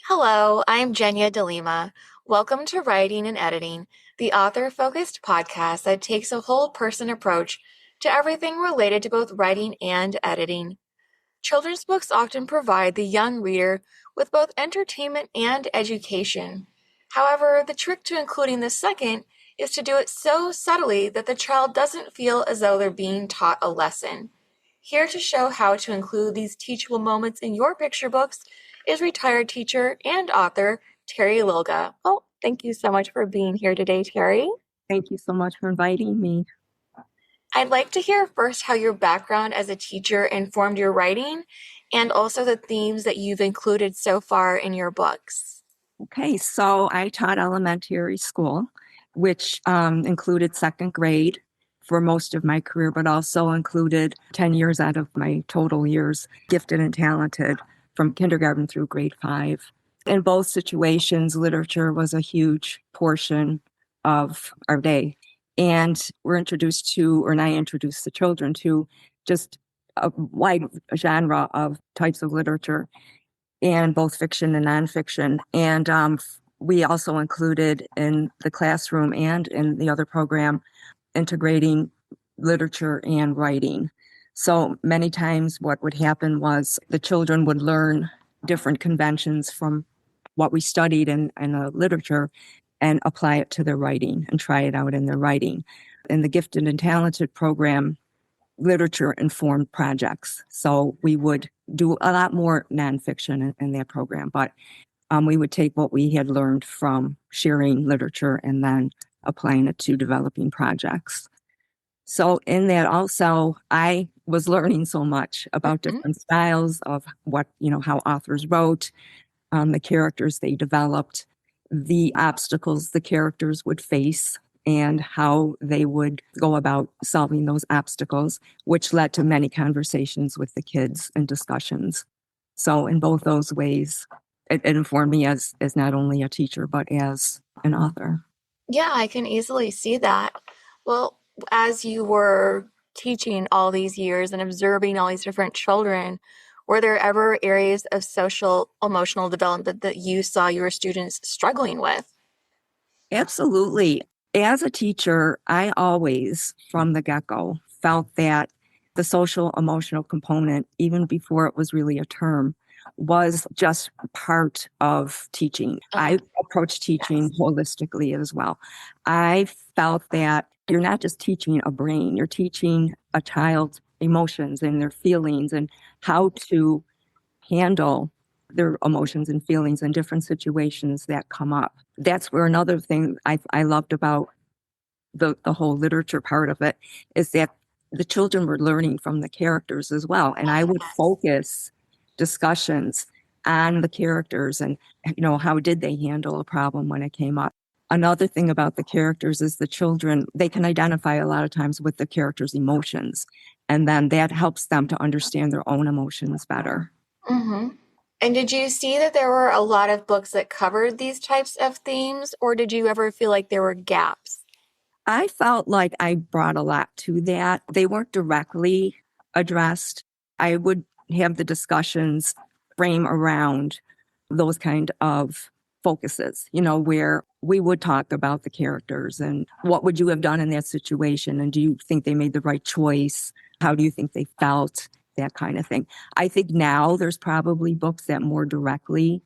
Hello, I'm Jenya Delima. Welcome to Writing and Editing, the author-focused podcast that takes a whole person approach to everything related to both writing and editing. Children's books often provide the young reader with both entertainment and education. However, the trick to including the second is to do it so subtly that the child doesn't feel as though they're being taught a lesson. Here to show how to include these teachable moments in your picture books is retired teacher and author Terri Lilga. Well, thank you so much for being here today, Terri. Thank you so much for inviting me. I'd like to hear first how your background as a teacher informed your writing and also the themes that you've included so far in your books. Okay, so I taught elementary school, which included second grade for most of my career, but also included 10 years out of my total years, gifted and talented, from kindergarten through grade 5. In both situations, literature was a huge portion of our day. And we're introduced to, or I introduced the children to, just a wide genre of types of literature, and both fiction and nonfiction. And we also included in the classroom and in the other program integrating literature and writing. So many times what would happen was the children would learn different conventions from what we studied in the literature and apply it to their writing and try it out in their writing. In the gifted and talented program, literature informed projects. So we would do a lot more nonfiction in that program, but we would take what we had learned from sharing literature and then applying it to developing projects. So in that also, I was learning so much about different styles of how authors wrote, the characters they developed, the obstacles the characters would face, and how they would go about solving those obstacles, which led to many conversations with the kids and discussions. So in both those ways, it informed me as not only a teacher, but as an author. Yeah, I can easily see that. Well, as you were teaching all these years and observing all these different children, were there ever areas of social emotional development that you saw your students struggling with? Absolutely. As a teacher, I always, from the get-go, felt that the social emotional component, even before it was really a term, was just part of teaching. I approach teaching holistically as well. I felt that you're not just teaching a brain, you're teaching a child's emotions and their feelings and how to handle their emotions and feelings in different situations that come up. That's where another thing I loved about the whole literature part of it is that the children were learning from the characters as well. And I would focus discussions on the characters and, how did they handle a problem when it came up. Another thing about the characters is the children, they can identify a lot of times with the characters' emotions. And then that helps them to understand their own emotions better. Mm-hmm. And did you see that there were a lot of books that covered these types of themes, or did you ever feel like there were gaps? I felt like I brought a lot to that. They weren't directly addressed. I would have the discussions frame around those kind of focuses, where we would talk about the characters and what would you have done in that situation? And do you think they made the right choice? How do you think they felt? That kind of thing. I think now there's probably books that more directly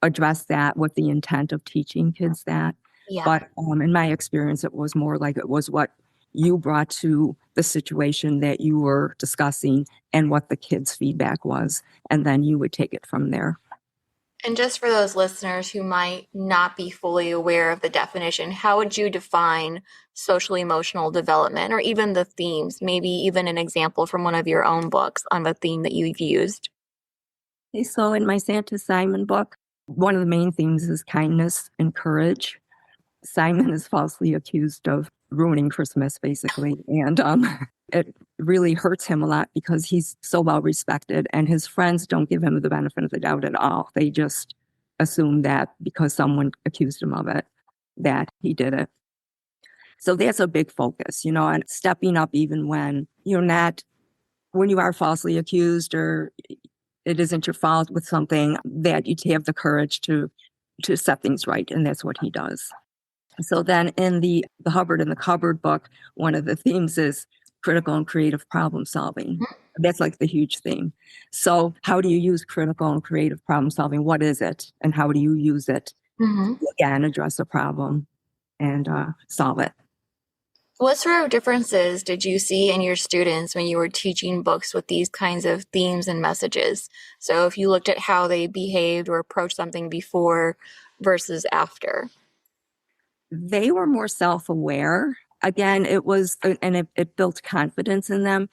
address that with the intent of teaching kids that. Yeah. But in my experience, it was more like it was what you brought to the situation that you were discussing and what the kids' feedback was. And then you would take it from there. And just for those listeners who might not be fully aware of the definition, how would you define social emotional development or even the themes? Maybe even an example from one of your own books on the theme that you've used. Okay, so in my Santa Simon book, one of the main themes is kindness and courage. Simon is falsely accused of ruining Christmas, basically. And it really hurts him a lot because he's so well respected and his friends don't give him the benefit of the doubt at all. They just assume that because someone accused him of it, that he did it. So that's a big focus, and stepping up even when you're not, when you are falsely accused or it isn't your fault with something, that you have the courage to set things right. And that's what he does. So then in the Hubbard in the Cupboard book, one of the themes is critical and creative problem solving. That's like the huge theme. So how do you use critical and creative problem solving? What is it? And how do you use it Mm-hmm. to, again, address a problem and solve it? What sort of differences did you see in your students when you were teaching books with these kinds of themes and messages? So if you looked at how they behaved or approached something before versus after. They were more self-aware. Again, it was, and it built confidence in them.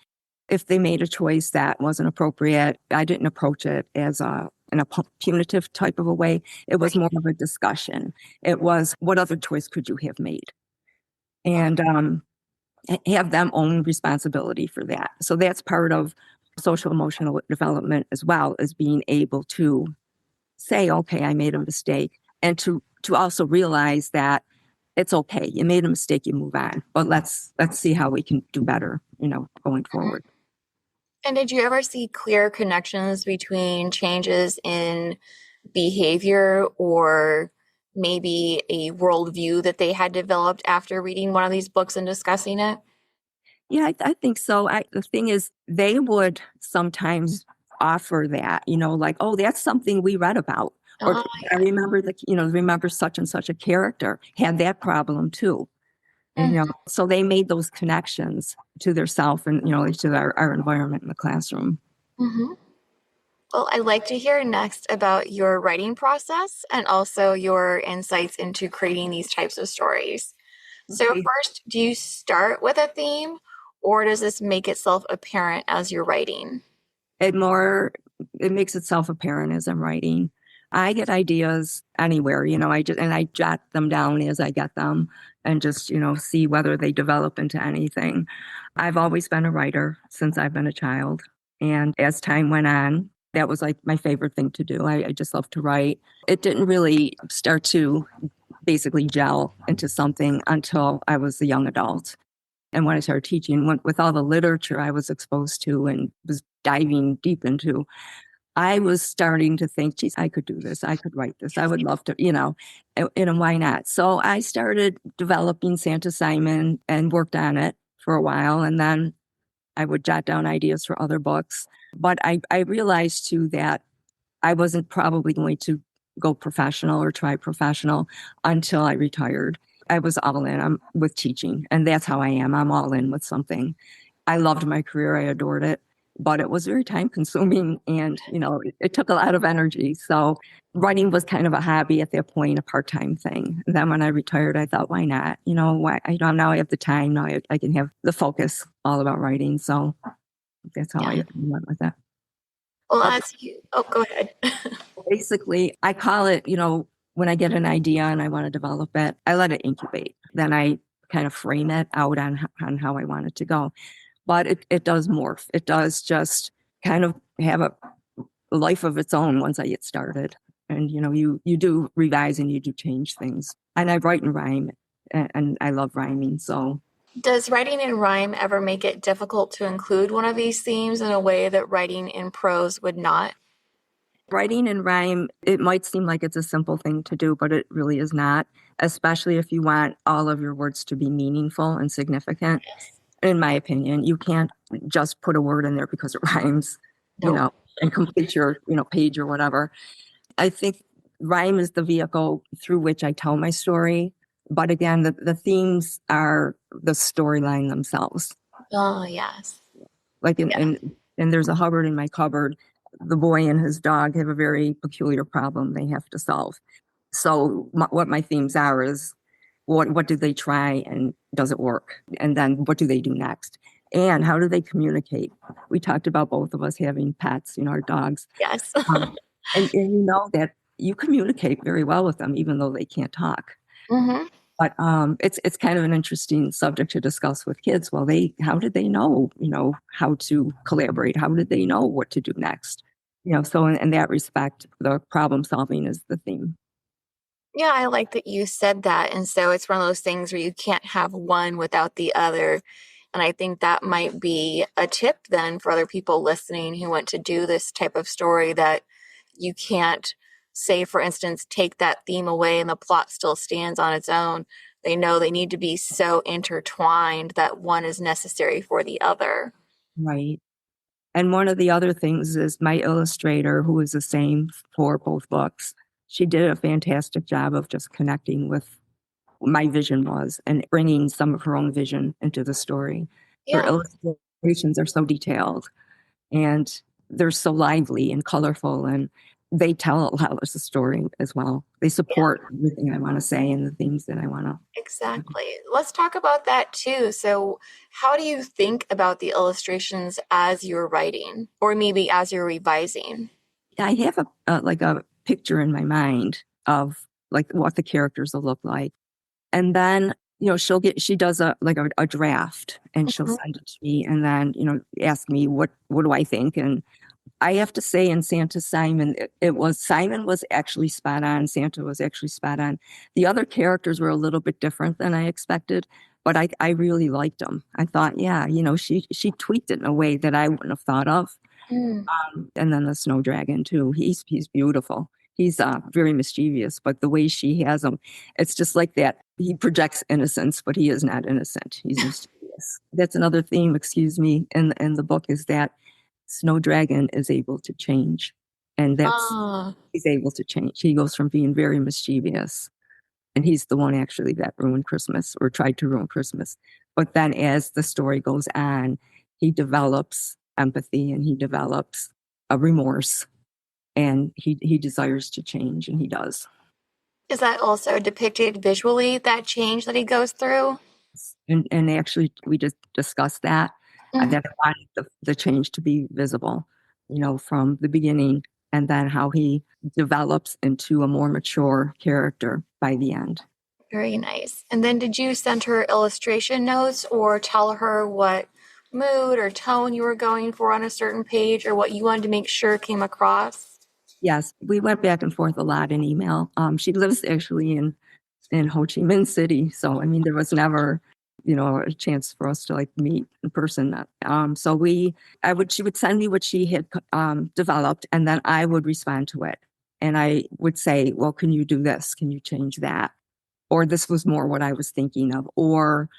If they made a choice that wasn't appropriate, I didn't approach it as in a punitive type of a way. It was Right. more of a discussion. It was, what other choice could you have made? And have them own responsibility for that. So that's part of social emotional development as well, as being able to say, okay, I made a mistake, and to also realize that it's okay. You made a mistake, you move on. But let's see how we can do better, going forward. And did you ever see clear connections between changes in behavior or maybe a worldview that they had developed after reading one of these books and discussing it? Yeah, I think so. The thing is, they would sometimes offer that, like, oh, that's something we read about. Or Oh, I yeah. remember such and such a character had that problem too. And, Mhm. so they made those connections to their self and, to our environment in the classroom. Mhm. Well, I'd like to hear next about your writing process and also your insights into creating these types of stories. So, Okay. first, do you start with a theme or does this make itself apparent as you're writing? It more, it makes itself apparent as I'm writing. I get ideas anywhere, I jot them down as I get them and just, see whether they develop into anything. I've always been a writer since I've been a child. And as time went on, that was like my favorite thing to do. I just love to write. It didn't really start to basically gel into something until I was a young adult. And when I started teaching, with all the literature I was exposed to and was diving deep into, I was starting to think, geez, I could do this. I could write this. I would love to, and why not? So I started developing Santa Simon and worked on it for a while. And then I would jot down ideas for other books. But I realized too that I wasn't probably going to go professional or try professional until I retired. I was all in. I'm with teaching, and that's how I am. I'm all in with something. I loved my career. I adored it, but it was very time consuming and, it took a lot of energy. So writing was kind of a hobby at that point, a part-time thing. And then when I retired, I thought, why not? Now I have the time. Now I can have the focus all about writing. So that's how Yeah. I went with that. Well, But as you, oh, go ahead. basically, I call it, when I get an idea and I want to develop it, I let it incubate. Then I kind of frame it out on how I want it to go. But it does morph. It does just kind of have a life of its own once I get started. And, you do revise and you do change things. And I write and rhyme, and I love rhyming. So Does writing in rhyme ever make it difficult to include one of these themes in a way that writing in prose would not? writing and rhyme, it might seem like it's a simple thing to do, but it really is not, especially if you want all of your words to be meaningful and significant. Yes. In my opinion, you can't just put a word in there because it rhymes, Nope. and complete your, page or whatever. I think rhyme is the vehicle through which I tell my story. But again, the themes are the storyline themselves. Oh, yes. Like Yeah. and there's a Hubbard in my cupboard. The boy and his dog have a very peculiar problem they have to solve. So what my themes are is what do they try and does it work? And then what do they do next? And how do they communicate? We talked about both of us having pets, our dogs. Yes. Um, and you know that you communicate very well with them, even though they can't talk. Hmm. But it's kind of an interesting subject to discuss with kids. Well, how did they know, how to collaborate? How did they know what to do next? So in that respect, the problem solving is the theme. Yeah, I like that you said that. And so it's one of those things where you can't have one without the other. And I think that might be a tip then for other people listening who want to do this type of story, that you can't say, for instance, take that theme away and the plot still stands on its own. They know they need to be so intertwined that one is necessary for the other. Right. And one of the other things is my illustrator, who is the same for both books, she did a fantastic job of just connecting with my vision was and bringing some of her own vision into the story. Her Yeah, illustrations are so detailed and they're so lively and colorful, and they tell a lot of the story as well. They yeah, support everything I want to say and the themes that I want to. exactly. Let's talk about that too. So, how do you think about the illustrations as you're writing, or maybe as you're revising? I have like a picture in my mind of like what the characters will look like. And then, she does a draft and she'll Mhm. send it to me and then, ask me what do I think? And I have to say in Santa Simon, Simon was actually spot on. Santa was actually spot on. The other characters were a little bit different than I expected, but I really liked them. I thought, yeah, she tweaked it in a way that I wouldn't have thought of. Mm. And then the snow dragon too. He's beautiful. He's very mischievous, but the way she has him, it's just like that. He projects innocence, but he is not innocent. He's mischievous. That's another theme, excuse me, in the book is that Snow Dragon is able to change, and that's Ah, he's able to change. He goes from being very mischievous, and he's the one actually that ruined Christmas or tried to ruin Christmas. But then as the story goes on, he develops empathy and he develops a remorse and he desires to change and he does. is that also depicted visually, that change that he goes through? And actually we just discussed that Mm. that I wanted the change to be visible, from the beginning and then how he develops into a more mature character by the end. Very nice. And then did you send her illustration notes or tell her what mood or tone you were going for on a certain page, or what you wanted to make sure came across? Yes, we went back and forth a lot in email. She lives actually in Ho Chi Minh City, so I mean there was never, a chance for us to like meet in person. So she would send me what she had developed, and then I would respond to it, and I would say, well, can you do this? Can you change that? Or this was more what I was thinking of. Or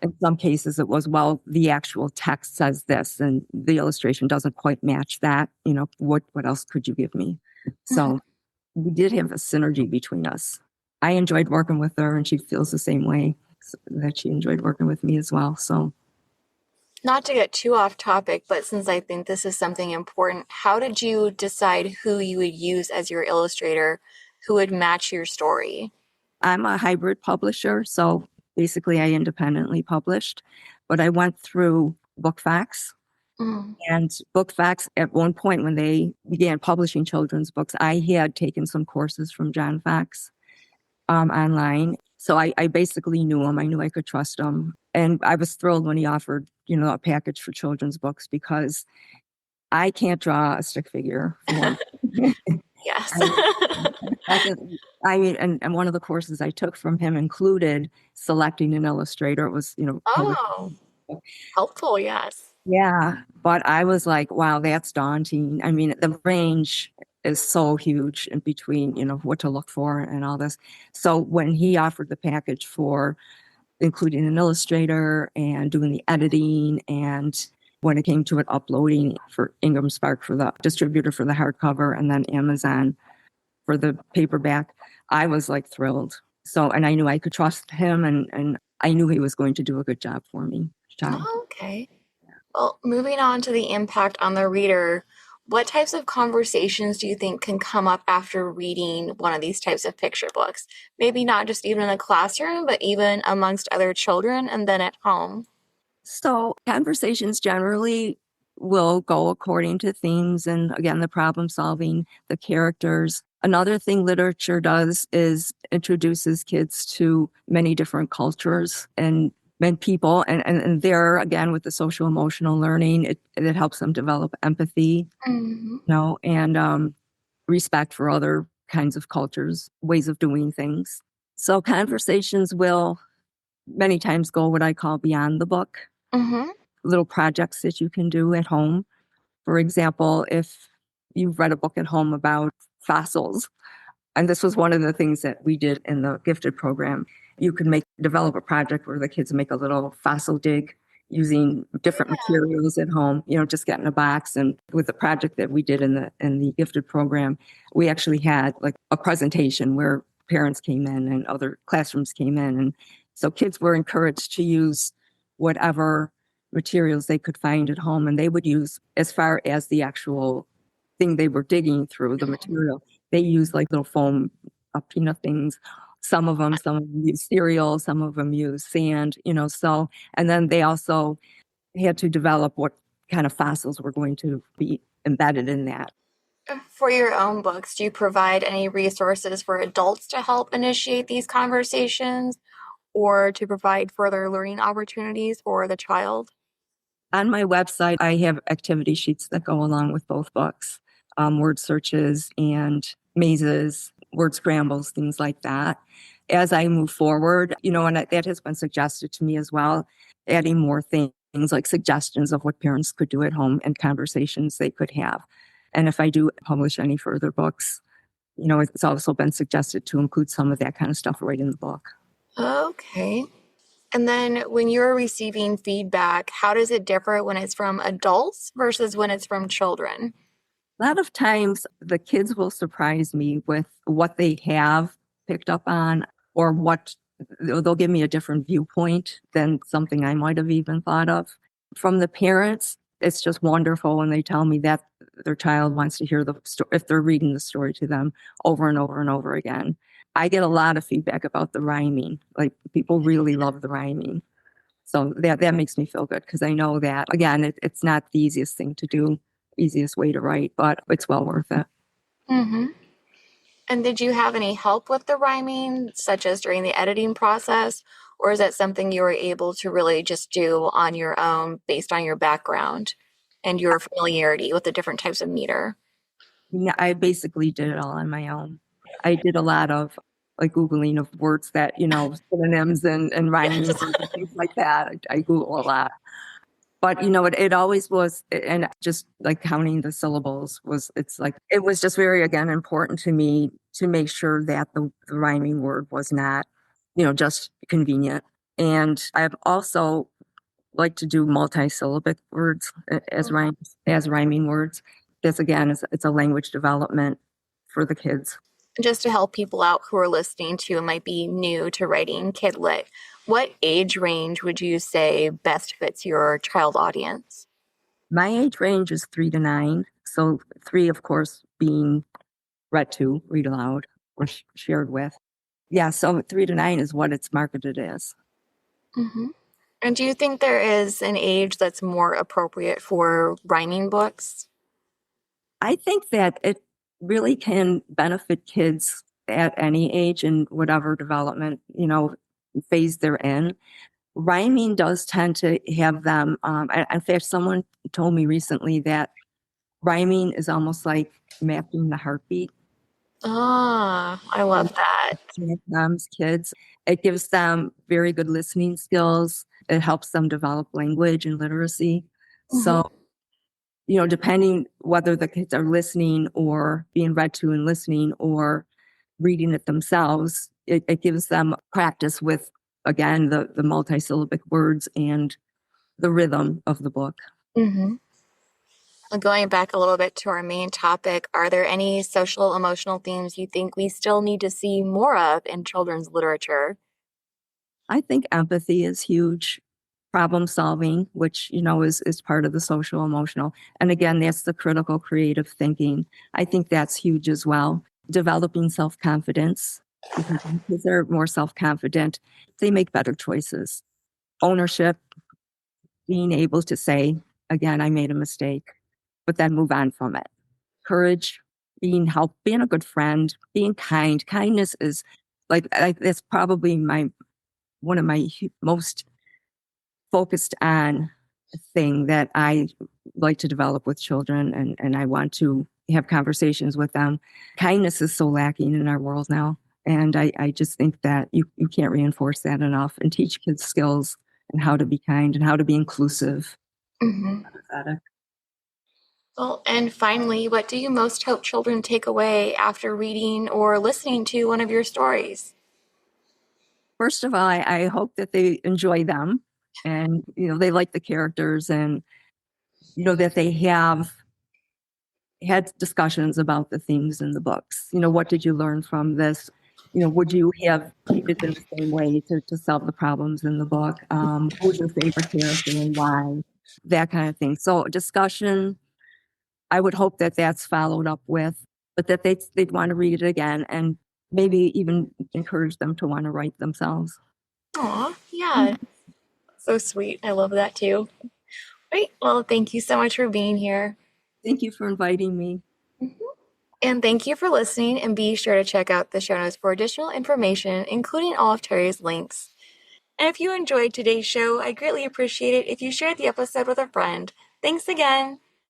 in some cases, it was, well, the actual text says this, and the illustration doesn't quite match that. What else could you give me? Mhm. So we did have a synergy between us. I enjoyed working with her, and she feels the same way that she enjoyed working with me as well. So, Not to get too off topic, but since I think this is something important, how did you decide who you would use as your illustrator, who would match your story? I'm a hybrid publisher. So, basically, I independently published, but I went through BookFacts. Mm. And BookFacts, at one point when they began publishing children's books, I had taken some courses from John Fox online. So I basically knew him. I knew I could trust him. And I was thrilled when he offered, a package for children's books because I can't draw a stick figure for one. Yes. And second, I mean, and one of the courses I took from him included selecting an illustrator. It was, published. Oh, helpful, yes. Yeah, but I was like, wow, that's daunting. I mean, the range is so huge in between, what to look for and all this. So when he offered the package for including an illustrator and doing the editing, and when it came to it, uploading for Ingram Spark for the distributor for the hardcover and then Amazon for the paperback, I was like thrilled. So, and I knew I could trust him and I knew he was going to do a good job for me. So Oh, okay. Well, moving on to the impact on the reader, what types of conversations do you think can come up after reading one of these types of picture books? Maybe not just even in a classroom, but even amongst other children and then at home. So conversations generally will go according to themes and again, the problem solving, the characters. Another thing literature does is introduces kids to many different cultures and people. And there again, with the social emotional learning, it helps them develop empathy, Mhm. and respect for other kinds of cultures, ways of doing things. So conversations will many times go what I call beyond the book. Mm-hmm. little projects that you can do at home. For example, if you've read a book at home about fossils, and this was one of the things that we did in the gifted program. You could develop a project where the kids make a little fossil dig using different materials at home, just get in a box. And with the project that we did in the gifted program, we actually had like a presentation where parents came in and other classrooms came in. And so kids were encouraged to use whatever materials they could find at home, and they would use, as far as the actual thing they were digging through, the material, they use like little foam peanut things. Some of them use cereal, some of them use sand, so, and then they also had to develop what kind of fossils were going to be embedded in that. For your own books, do you provide any resources for adults to help initiate these conversations or to provide further learning opportunities for the child? On my website, I have activity sheets that go along with both books, word searches and mazes, word scrambles, things like that. As I move forward, and that has been suggested to me as well, adding more things like suggestions of what parents could do at home and conversations they could have. And if I do publish any further books, it's also been suggested to include some of that kind of stuff right in the book. Okay. And then when you're receiving feedback, how does it differ when it's from adults versus when it's from children? A lot of times the kids will surprise me with what they have picked up on, or what they'll give me a different viewpoint than something I might have even thought of. From the parents, it's just wonderful when they tell me that their child wants to hear the story, if they're reading the story to them over and over and over again. I get a lot of feedback about the rhyming. Like, people really love the rhyming. So that makes me feel good, because I know that, again, it's not the easiest thing to do, easiest way to write, but it's well worth it. Mm-hmm. And did you have any help with the rhyming, such as during the editing process, or is that something you were able to really just do on your own based on your background and your familiarity with the different types of meter? Yeah, I basically did it all on my own. I did a lot of like Googling of words that, synonyms and rhyming words and things like that. I Google a lot. But it always was, and just like counting the syllables it's like, it was just very, again, important to me to make sure that the rhyming word was not, just convenient. And I've also like to do multi-syllabic words as rhyming words. This, again, it's a language development for the kids. Just to help people out who are listening to and might be new to writing kid lit, what age range would you say best fits your child audience? My age range is 3 to 9. So 3, of course, being read aloud, or shared with. Yeah, so 3 to 9 is what it's marketed as. Mm-hmm. And do you think there is an age that's more appropriate for rhyming books? I think that it really can benefit kids at any age and whatever development, phase they're in. Rhyming does tend to have them. In fact, someone told me recently that rhyming is almost like mapping the heartbeat Ah, I of love that. them's kids. It gives them very good listening skills. It helps them develop language and literacy. Mm-hmm. So, depending whether the kids are listening or being read to and listening or reading it themselves, it gives them practice with, again, the multisyllabic words and the rhythm of the book. Mm-hmm. Going back a little bit to our main topic, are there any social emotional themes you think we still need to see more of in children's literature? I think empathy is huge. Problem solving, which, is part of the social emotional. And again, that's the critical creative thinking. I think that's huge as well. Developing self confidence, because when kids are more self confident, they make better choices. Ownership, being able to say, again, I made a mistake, but then move on from it. Courage, being a good friend, being kind. Kindness is that's probably one of my most focused on thing that I like to develop with children, and I want to have conversations with them. Kindness is so lacking in our world now. And I just think that you can't reinforce that enough and teach kids skills and how to be kind and how to be inclusive. Mhm. Empathetic. Well, and finally, what do you most hope children take away after reading or listening to one of your stories? First of all, I hope that they enjoy them and, they like the characters and, that they have had discussions about the themes in the books. What did you learn from this? Would you have treated in the same way to solve the problems in the book? Who's your favorite character and why? That kind of thing. So discussion, I would hope that that's followed up with, but that they'd want to read it again and maybe even encourage them to want to write themselves. Aw, yeah, so sweet. I love that too. Great. Well, thank you so much for being here. Thank you for inviting me. And thank you for listening, and be sure to check out the show notes for additional information, including all of Terry's links. And if you enjoyed today's show, I'd greatly appreciate it if you shared the episode with a friend. Thanks again.